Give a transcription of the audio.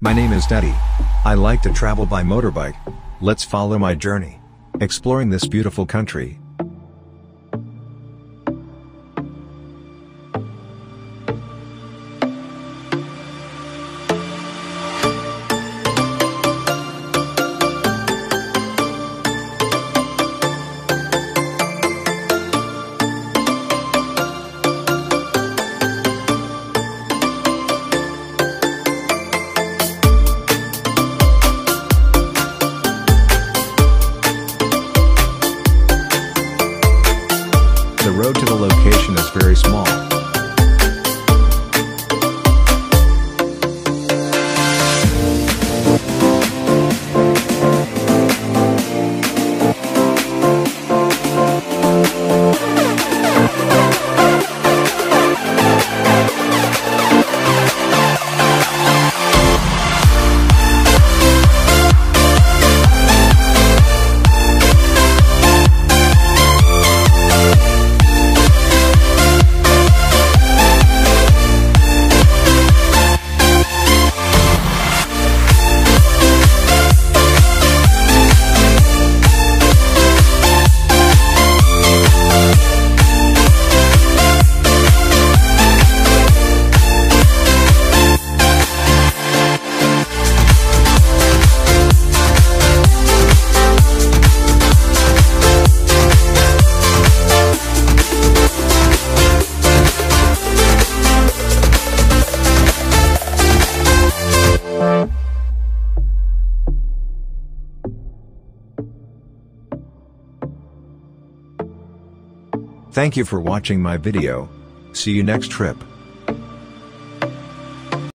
My name is Daddy. I like to travel by motorbike. Let's follow my journey, exploring this beautiful country. The road to the location is very small. Thank you for watching my video. See you next trip.